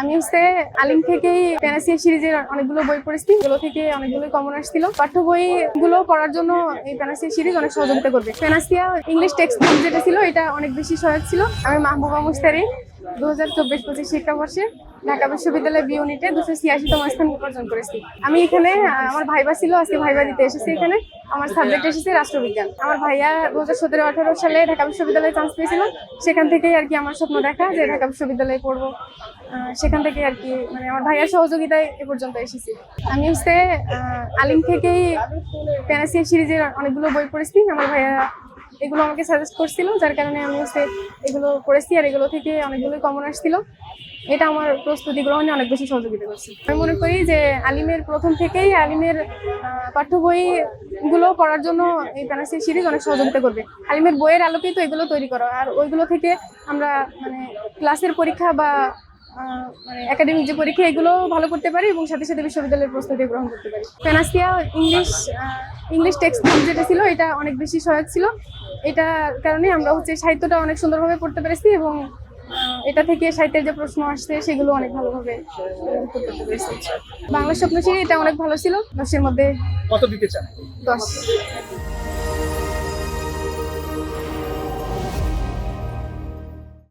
আমি আলিম থেকেই প্যানাসিয়া সিরিজের অনেকগুলো বই পড়েছি, এগুলো থেকে অনেকগুলো কমন আসছিল। পাঠ্য বই গুলো পড়ার জন্য এই প্যানাসিয়া সিরিজ অনেক সহযোগিতা করবে। প্যানাসিয়া ইংলিশ টেক্সট বুক যেটা ছিল এটা অনেক বেশি সহায়ক ছিল। আমি মাহবুবা মুস্তারি 2024-25 শিক্ষাবর্ষে ঢাকা বিশ্ববিদ্যালয় বি ইউনিটে 286তম স্থান অর্জন করেছি। আমি এখানে আমার ভাইবা ছিল, আজকে ভাইবা দিতে এসেছি। এখানে আমার সাবজেক্ট এসেছে রাষ্ট্রবিজ্ঞান। আমার ভাইয়া 2017-18 সালে ঢাকা বিশ্ববিদ্যালয়ে চান্স পেয়েছিল। সেখান থেকেই আর কি আমার স্বপ্ন দেখা যে ঢাকা বিশ্ববিদ্যালয়ে পড়বো। সেখান থেকে আর কি মানে আমার ভাইয়ার সহযোগিতায় এ পর্যন্ত এসেছি। আমি আলিম থেকেই প্যানাসিয়া সিরিজের অনেকগুলো বই পড়েছি। আমার ভাইয়া এগুলো আমাকে সাজেস্ট করছিল, যার কারণে আমি এগুলো পড়েছি, আর এগুলো থেকে অনেকগুলো কমন আসছিল। এটা আমার প্রস্তুতি গ্রহণে অনেক বেশি সহযোগিতা করছে। আমি মনে করি যে আলিমের প্রথম থেকেই আলিমের পাঠ্য বই গুলো পড়ার জন্য এই প্যানাসিয়া সিরিজ অনেক সহযোগিতা করবে। আলিমের বইয়ের আলোকেই তো এগুলো তৈরি করা, আর ওইগুলো থেকে আমরা মানে ক্লাসের পরীক্ষা বা মানে একাডেমিক যে পরীক্ষা এগুলো ভালো করতে পারি এবং সাথে সাথে বিশ্ববিদ্যালয়ের প্রস্তুতি গ্রহণ করতে পারি। প্যানাসিয়া ইংলিশ টেক্সট বুক যেটা ছিল এটা অনেক বেশি সহায়ক ছিল। এটার কারণে আমরা সাহিত্যটা অনেক সুন্দরভাবে পড়তে পেরেছি এবং এটা থেকে সাহিত্যের যে প্রশ্ন আসছে সেগুলো অনেক ভালোভাবে উত্তর করতে পেরেছি। বাংলা স্বপ্নশ্রী এটা অনেক ভালো ছিল। 10-এর মধ্যে কত দিতে চান? 10।